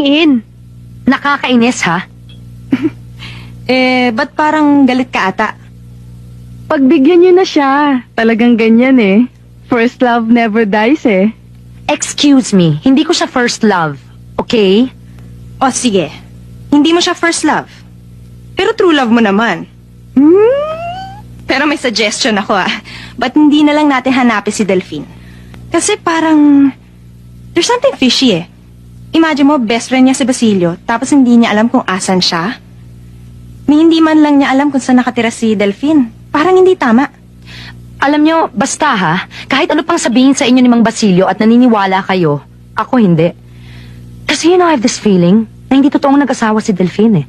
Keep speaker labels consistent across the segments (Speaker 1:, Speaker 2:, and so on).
Speaker 1: in. Nakakainis, ha?
Speaker 2: Ba't parang galit ka ata?
Speaker 3: Pagbigyan niyo na siya. Talagang ganyan eh. First love never dies eh.
Speaker 1: Excuse me, hindi ko siya first love. Okay?
Speaker 2: O sige, hindi mo siya first love. Pero true love mo naman. Pero may suggestion ako Ba't hindi na lang natin hanapin si Delphine? Kasi parang there's something fishy eh. Imagine mo, best friend niya si Basilio, tapos hindi niya alam kung asan siya. Ni hindi man lang niya alam kung saan nakatira si Delphine. Parang hindi tama.
Speaker 1: Alam nyo, basta ha, kahit ano pang sabihin sa inyo ni Mang Basilio at naniniwala kayo, ako hindi. Kasi I have this feeling na hindi totoong nag-asawa si Delphine eh.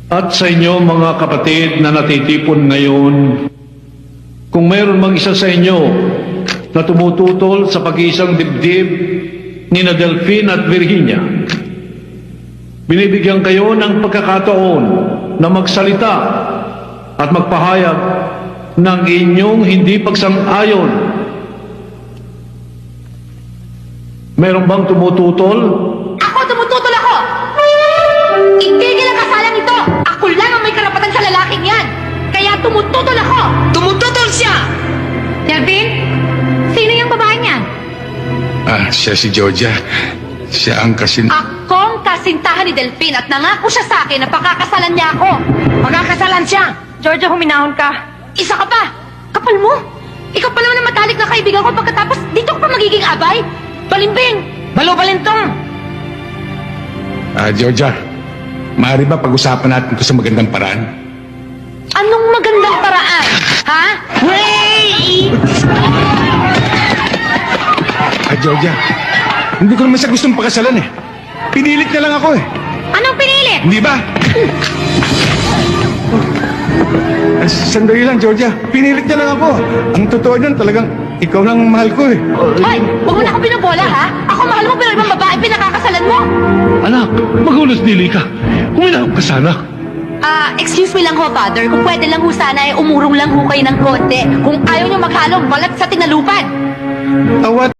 Speaker 4: At sa inyo mga kapatid na natitipon ngayon, kung mayroon mang isa sa inyo na tumututol sa pag-iisang dibdib ni na Delphine at Virginia, binibigyan kayo ng pagkakataon na magsalita at magpahayag ng inyong hindi pagsang-ayon. Meron bang tumututol?
Speaker 5: Ako, tumututol ako! Itigil ang kasalang ito! Ako lang ang may karapatan sa lalaking yan! Kaya tumututol ako!
Speaker 2: Tumututol siya!
Speaker 5: Delphine, sino yung babae niyan?
Speaker 6: Siya si Georgia. Siya ang
Speaker 5: Akong kasintahan ni Delphine at nangako siya sa akin na pakakasalan niya ako!
Speaker 2: Magkakasalan siya!
Speaker 1: Georgia, huminahon ka.
Speaker 5: Isa ka pa! Kapal mo! Ikaw pa naman ang matalik na kaibigan ko pagkatapos dito ka pa magiging abay! Balimbing!
Speaker 2: Balo-balintong!
Speaker 6: Georgia, maaari ba pag-usapan natin ito sa magandang paraan?
Speaker 5: Anong magandang paraan? Ha?
Speaker 6: Georgia, hindi ko naman siya gustong pakasalan eh. Pinilit na lang ako eh.
Speaker 5: Anong pinilit?
Speaker 6: Hindi ba? Sandali lang, Georgia. Pinilit na lang ako. Ang totoo niyan, talagang ikaw lang ang mahal ko eh.
Speaker 5: Hoy! Huwag mo na ako binabola, ha? Ako mahal mo pero ibang babae pinakakasalan mo!
Speaker 4: Anak, magulos dili ka. Huminahon ka sana.
Speaker 5: Excuse me lang ho, Father. Kung pwede lang ho sana, umurong lang ho kayo ng konti. Kung ayaw nyo maghalo, balat sa tinalupan.
Speaker 6: Awat